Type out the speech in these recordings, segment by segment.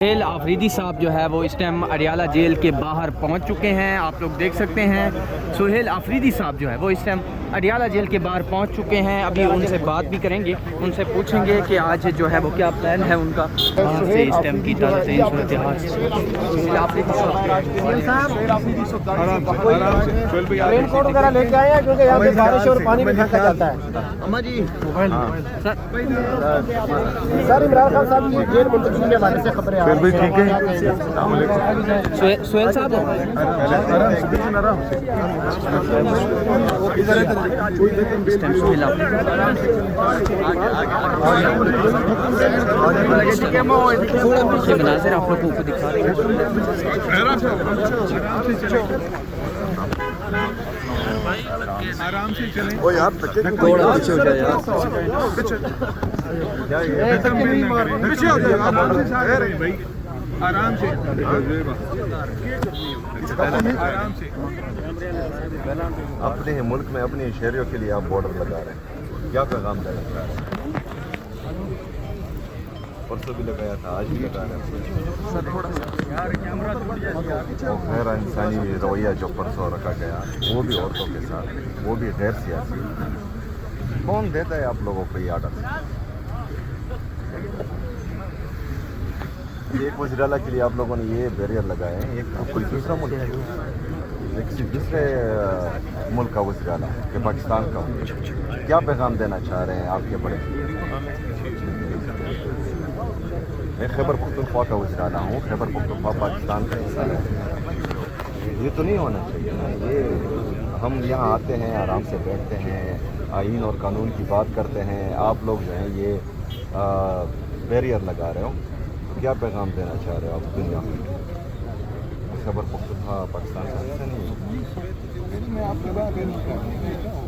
سہیل آفریدی صاحب جو ہے وہ اس ٹائم اڈیالہ جیل کے باہر پہنچ چکے ہیں. آپ لوگ دیکھ سکتے ہیں سہیل آفریدی صاحب جو ہے وہ اس ٹائم اڈیالہ جیل کے باہر پہنچ چکے ہیں. ابھی ان سے بات بھی کریں گے, ان سے پوچھیں گے کہ آج جو ہے وہ کیا پلان ہے ان کا باہر سے اس ٹائم کی تازہ ترین صورتحال. سہیل آفریدی رین کوٹ وغیرہ لے کے آئے ہیں کیونکہ یہاں پہ بارش اور پانی بھی پھینکا جاتا ہے. اما جی سر عمران خان صاحب کی جیل منتقلی کے حوالے سے خبریں پھر بھی ٹھیک ہے. السلام علیکم. سہیل صاحب مناظر آپ لوگوں کو دکھا رہے آرام سے چلیں. وہ یار تھوڑا پیچھے ہو جائے یار. پیچھے ہو جائے بھائی, آرام سے آرام سے. اپنے ملک میں اپنے شہریوں کے لیے آپ بارڈر لگا رہے ہیں, کیا پیغام دینا چاہ رہے ہیں؟ پرسوں بھی لگایا تھا, آج بھی لگا رہے ہیں. اور غیر انسانی رویہ جو پرسوں رکھا گیا وہ بھی عورتوں کے ساتھ, وہ بھی غیر سیاسی. کون دیتا ہے آپ لوگوں کو یہ آرڈر؟ ایک وزیر اعلیٰ کے لیے آپ لوگوں نے یہ بیریئر لگائے ہیں, ایک کوئی دوسرا ملک ہے, کسی دوسرے ملک کا وزیر اعلیٰ کہ پاکستان کا. کیا پیغام دینا چاہ رہے ہیں آپ کے بڑے؟ میں خیبر پختونخوا کا وزیر اعلیٰ ہوں, خیبر پختونخوا پاکستان کا حصہ ہے. یہ تو نہیں ہونا چاہیے نا. یہ ہم یہاں آتے ہیں, آرام سے بیٹھتے ہیں, آئین اور قانون کی بات کرتے ہیں. آپ لوگ جو ہیں یہ بیریئر لگا رہے ہو. کیا پیغام دینا چاہ رہے ہو آپ دنیا میں؟ خیبر پختونخوا پاکستان کا حصہ نہیں ہے.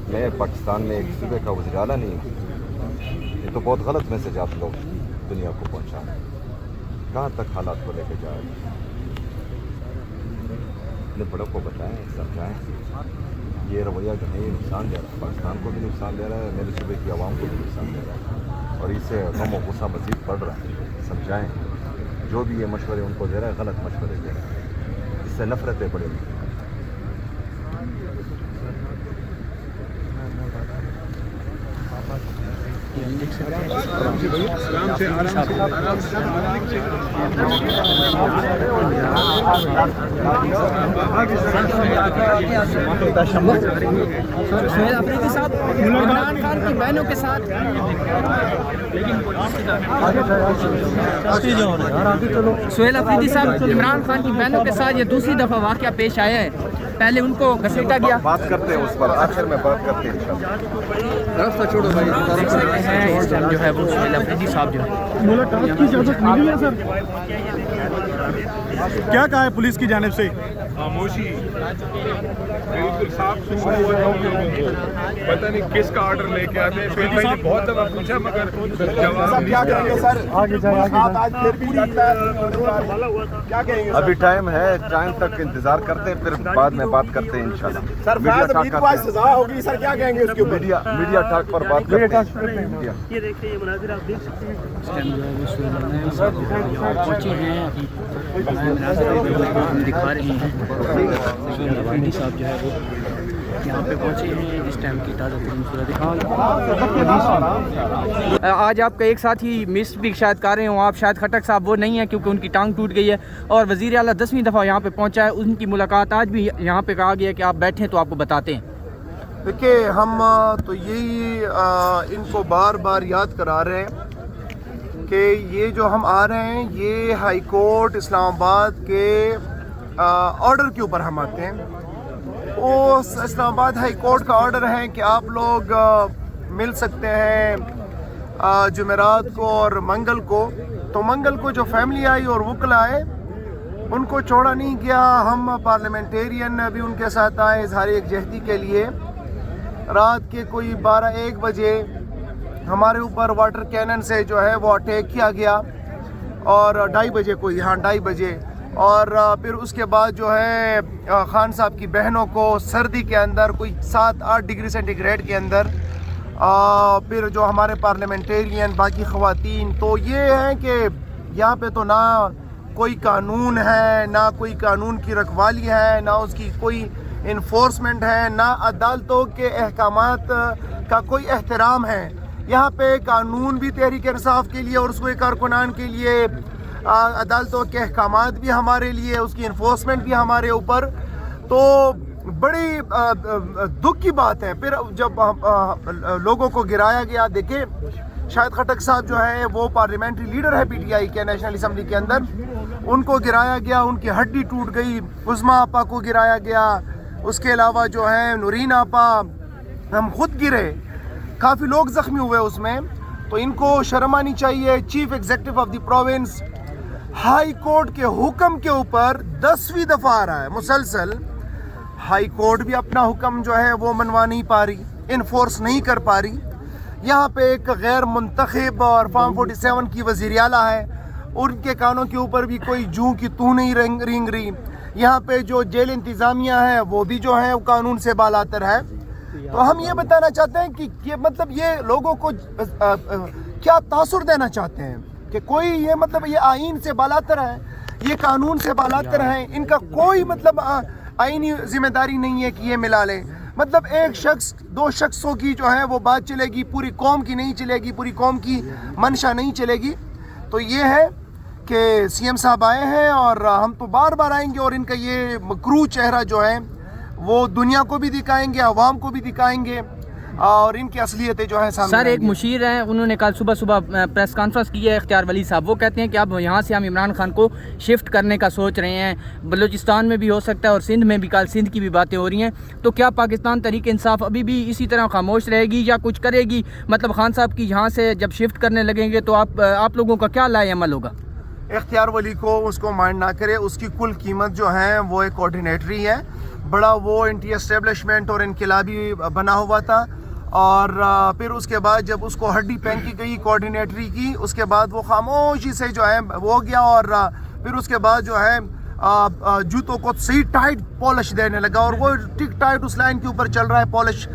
میں پاکستان میں ایک صوبے کا وزیر اعلیٰ نہیں ہوں. یہ تو بہت غلط میسج آپ لوگ دنیا کو پہنچا رہے ہیں. کہاں تک حالات کو لے کے جا رہے ہیں؟ اپنے بڑوں کو بتائیں, سمجھائیں. یہ رویہ جو ہے یہ نقصان دے رہا ہے, پاکستان کو بھی نقصان دے رہا ہے, میرے صوبے کی عوام کو بھی نقصان دے رہا ہے, اور اس سے غم و غصہ مزید بڑھ رہا ہے. سمجھائیں. جو بھی یہ مشورے ان کو دے رہا ہے غلط مشورے دے رہا ہے, اس سے نفرتیں بڑھیں گی. سہیل آفریدی صاحب عمران خان کی بہنوں کے ساتھ سہیل آفریدی صاحب عمران خان کی بہنوں کے ساتھ یہ دوسری دفعہ واقعہ پیش آیا ہے. پہلے ان کو گھسیٹا گیا. بات کرتے ہیں اس پر, آخر میں بات کرتے ہیں انشاءاللہ. چھوڑو بھائی. اس ٹائم جو ہے وہ سہیل آفریدی صاحب جو ہے ملاقات کی اجازت ملی ہے سر؟ کیا کہا ہے پولیس کی جانب سے؟ خاموشی. بالکل صاف سننا ہوا لوگوں کو, پتہ نہیں کس کا آرڈر لے کے آتے ہیں. پھر میں نے بہت دفعہ پوچھا مگر جواب کیا کہیں گے سر؟ آج پھر بھی لگتا ہے. ابھی ٹائم ہے, ٹائم تک انتظار کرتے ہیں, پھر بعد میں بات کرتے ہیں انشاءاللہ. سر فیاض امید کو آج سزا ہوگی سر, کیا کہیں گے اس کے اوپر؟ میڈیا ٹاک پر بات کرتے ہیں. یہ دیکھیں, یہ مناظر آپ دیکھ سکتے ہیں. پہنچے ہیں ابھی دکھا رہے ہیں. سہیل آفریدی صاحب جو ہے وہ یہاں پہ پہنچے ہیں اس ٹائم کی تازہ ترین صورتحال. آج آپ کا ایک ساتھی مس بھی شاید کر رہے ہوں آپ, شاید خٹک صاحب وہ نہیں ہے کیونکہ ان کی ٹانگ ٹوٹ گئی ہے, اور وزیر اعلیٰ 10ویں دفعہ یہاں پہ پہنچا ہے. ان کی ملاقات آج بھی یہاں پہ کہا گیا کہ آپ بیٹھیں تو آپ کو بتاتے ہیں. دیکھیے, ہم تو یہی ان کو بار بار یاد کرا رہے ہیں کہ یہ جو ہم آ رہے ہیں یہ ہائی کورٹ اسلام آباد کے آرڈر کے اوپر ہم آتے ہیں. وہ اسلام آباد ہائی کورٹ کا آرڈر ہے کہ آپ لوگ مل سکتے ہیں جمعرات کو اور منگل کو. تو منگل کو جو فیملی آئی اور وکلا آئے ان کو چھوڑا نہیں گیا. ہم پارلیمنٹیرین بھی ان کے ساتھ آئے اظہار یکجہتی کے لیے. رات کے کوئی 12-1 بجے ہمارے اوپر واٹر کینن سے جو ہے وہ اٹیک کیا گیا, اور 2:30 بجے کوئی 2:30 بجے. اور پھر اس کے بعد جو ہے خان صاحب کی بہنوں کو سردی کے اندر کوئی 7-8 ڈگری سینٹی گریڈ کے اندر پھر جو ہمارے پارلیمنٹیرین باقی خواتین، تو یہ ہیں کہ یہاں پہ تو نہ کوئی قانون ہے، نہ کوئی قانون کی رکھوالی ہے، نہ اس کی کوئی انفورسمنٹ ہے، نہ عدالتوں کے احکامات کا کوئی احترام ہے۔ یہاں پہ قانون بھی تحریک انصاف کے لیے اور اس کے کارکنان کے لیے، عدالتوں کے احکامات بھی ہمارے لیے، اس کی انفورسمنٹ بھی ہمارے اوپر۔ تو بڑی دکھ کی بات ہے پھر جب لوگوں کو گرایا گیا۔ دیکھیں شاہد خٹک صاحب جو ہے وہ پارلیمنٹری لیڈر ہے پی ٹی آئی کے نیشنل اسمبلی کے اندر، ان کو گرایا گیا، ان کی ہڈی ٹوٹ گئی۔ عظمیٰ آپا کو گرایا گیا، اس کے علاوہ جو ہے نورین آپا، ہم خود گرے، کافی لوگ زخمی ہوئے اس میں۔ تو ان کو شرم آنی چاہیے۔ Chief executive of the province high court کے حکم کے اوپر 10ویں دفعہ آ رہا ہے مسلسل۔ ہائی کورٹ بھی اپنا حکم جو ہے وہ منوا نہیں پا رہی، انفورس نہیں کر پا رہی۔ یہاں پہ ایک غیر منتخب اور فارم 47 کی وزیر اعلیٰ ہے، ان کے کانوں کے اوپر بھی کوئی جوں کی تو نہیں رینگ رہی۔ یہاں پہ جو جیل انتظامیہ ہے وہ بھی جو ہے قانون سے بالاتر ہے۔ تو ہم یہ بتانا چاہتے ہیں کہ یہ مطلب یہ لوگوں کو کیا تاثر دینا چاہتے ہیں کہ کوئی یہ مطلب یہ آئین سے بالاتر ہے، یہ قانون سے بالاتر ہیں، ان کا کوئی مطلب آئینی ذمہ داری نہیں ہے کہ یہ ملا لے۔ مطلب ایک شخص، دو شخصوں کی جو ہے وہ بات چلے گی، پوری قوم کی نہیں چلے گی، پوری قوم کی منشا نہیں چلے گی۔ تو یہ ہے کہ سی ایم صاحب آئے ہیں اور ہم تو بار بار آئیں گے اور ان کا یہ مکروہ چہرہ جو ہے وہ دنیا کو بھی دکھائیں گے، عوام کو بھی دکھائیں گے، اور ان کی اصلیتیں جو ہے سامنے سر ایک آئیں گی۔ مشیر ہیں، انہوں نے کل صبح پریس کانفرنس کی ہے، اختیار ولی صاحب، وہ کہتے ہیں کہ اب یہاں سے ہم عمران خان کو شفٹ کرنے کا سوچ رہے ہیں، بلوچستان میں بھی ہو سکتا ہے اور سندھ میں بھی، کل سندھ کی بھی باتیں ہو رہی ہیں۔ تو کیا پاکستان تحریک انصاف ابھی بھی اسی طرح خاموش رہے گی یا کچھ کرے گی؟ مطلب خان صاحب کی یہاں سے جب شفٹ کرنے لگیں گے تو آپ لوگوں کا کیا لائے عمل ہوگا؟ اختیار ولی کو اس کو مائنڈ نہ کرے، اس کی کل قیمت جو ہے وہ ایک کوارڈینیٹری ہے، بڑا وہ اینٹی اسٹیبلشمنٹ اور انقلابی بنا ہوا تھا، اور پھر اس کے بعد جب اس کو ہڈی پھینکی گئی کوارڈینیٹری کی، اس کے بعد وہ خاموشی سے جو ہے وہ ہو گیا، اور پھر اس کے بعد جو ہے جوتوں کو صحیح ٹائٹ پالش دینے لگا، اور وہ ٹک ٹائٹ اس لائن کے اوپر چل رہا ہے، پالش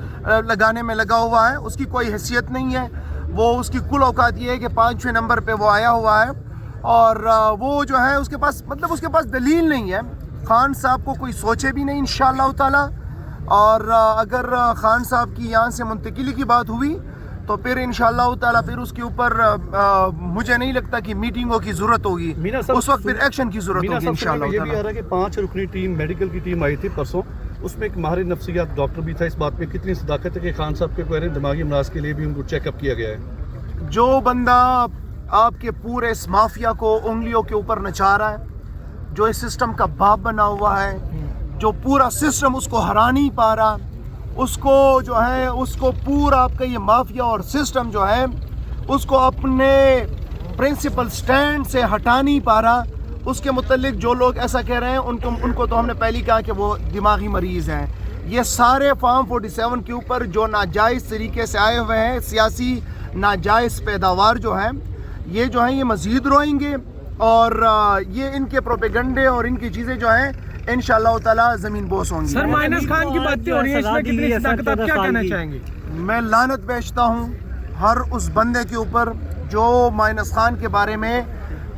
لگانے میں لگا ہوا ہے، اس کی کوئی حیثیت نہیں ہے۔ وہ اس کی کل اوقات یہ ہے کہ 5ویں نمبر پہ وہ آیا ہوا ہے، اور وہ جو ہے اس کے پاس دلیل نہیں ہے۔ خان صاحب کو کوئی سوچے بھی نہیں انشاءاللہ تعالی، اور اگر خان صاحب کی یہاں سے منتقلی کی بات ہوئی تو پھر انشاءاللہ تعالی پھر اس کے اوپر مجھے نہیں لگتا کہ میٹنگوں کی ضرورت ہوگی، اس وقت پھر ایکشن کی ضرورت ہوگی انشاءاللہ یہ بھی تعالی۔ آ رہا ہے کہ 5 رکنی ٹیم، میڈیکل کی ٹیم آئی تھی پرسوں، اس میں ایک ماہر نفسیات ڈاکٹر بھی تھا۔ اس بات پہ کتنی صداقت ہے کہ خان صاحب کے پہلے دماغی امراض کے لیے بھی ان کو چیک اپ کیا گیا ہے؟ جو بندہ آپ کے پورے اس مافیا کو انگلیوں کے اوپر نچا رہا ہے، جو اس سسٹم کا باپ بنا ہوا ہے، جو پورا سسٹم اس کو ہرا نہیں پا رہا، اس کو پورا آپ کا یہ مافیا اور سسٹم جو ہے اس کو اپنے پرنسپل سٹینڈ سے ہٹا نہیں پا رہا، اس کے متعلق جو لوگ ایسا کہہ رہے ہیں ان کو تو ہم نے پہلے کہا کہ وہ دماغی مریض ہیں۔ یہ سارے فارم 47 کے اوپر جو ناجائز طریقے سے آئے ہوئے ہیں، سیاسی ناجائز پیداوار جو ہیں یہ مزید روئیں گے، اور یہ ان کے پروپیگنڈے اور ان کی چیزیں جو ہیں انشاءاللہ تعالی زمین بوس ہوں گی۔ سر مائنس خان کی باتیں ہو رہی ہیں، اس میں کتنی صداقت، آپ کیا کہنا چاہیں گے؟ میں لعنت بیچتا ہوں ہر اس بندے کے اوپر جو مائنس خان کے بارے میں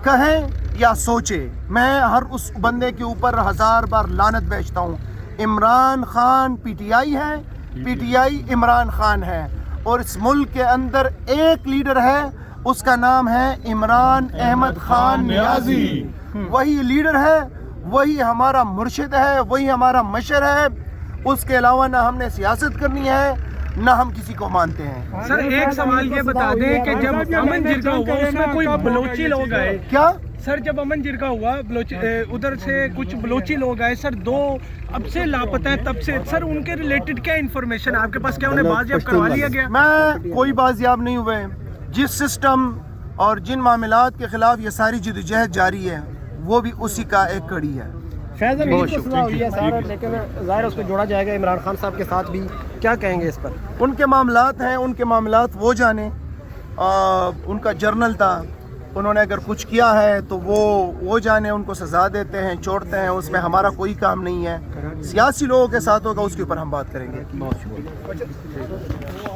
کہیں یا سوچے، میں ہر اس بندے کے اوپر 1000 بار لعنت بیچتا ہوں۔ Imran Khan P T I ہے، P T I Imran Khan ہے، اور اس ملک کے اندر ایک لیڈر ہے، اس کا نام ہے عمران احمد خان نیازی۔ وہی لیڈر ہے، وہی ہمارا مرشد ہے، وہی ہمارا مشر ہے۔ اس کے علاوہ نہ ہم نے سیاست کرنی ہے، نہ ہم کسی کو مانتے ہیں۔ سر ایک سوال یہ بتا دیں کہ جب امن جرگہ ہوا اس میں کوئی بلوچی لوگ آئے کیا؟ سر جب امن جرگہ ہوا ادھر سے کچھ بلوچی لوگ آئے سر، 2 اب سے لاپتہ ہیں تب سے، سر ان کے ریلیٹڈ کیا انفارمیشن ہے آپ کے پاس؟ کیا انہیں بازیاب کروا لیا گیا؟ میں کوئی بازیاب نہیں ہوئے۔ جس سسٹم اور جن معاملات کے خلاف یہ ساری جدوجہد جاری ہے وہ بھی اسی کا ایک کڑی ہے۔ بہت شکریہ سر، لیکن ظاہر اس کو جوڑا جائے گا عمران خان صاحب کے ساتھ بھی، کیا کہیں گے اس پر؟ ان کے معاملات ہیں، ان کے معاملات وہ جانے، ان کا جرنل تھا، انہوں نے اگر کچھ کیا ہے تو وہ جانے، ان کو سزا دیتے ہیں، چھوڑتے ہیں، اس میں ہمارا کوئی کام نہیں ہے۔ سیاسی لوگوں کے ساتھ ہوگا، اس کے اوپر ہم بات کریں گے۔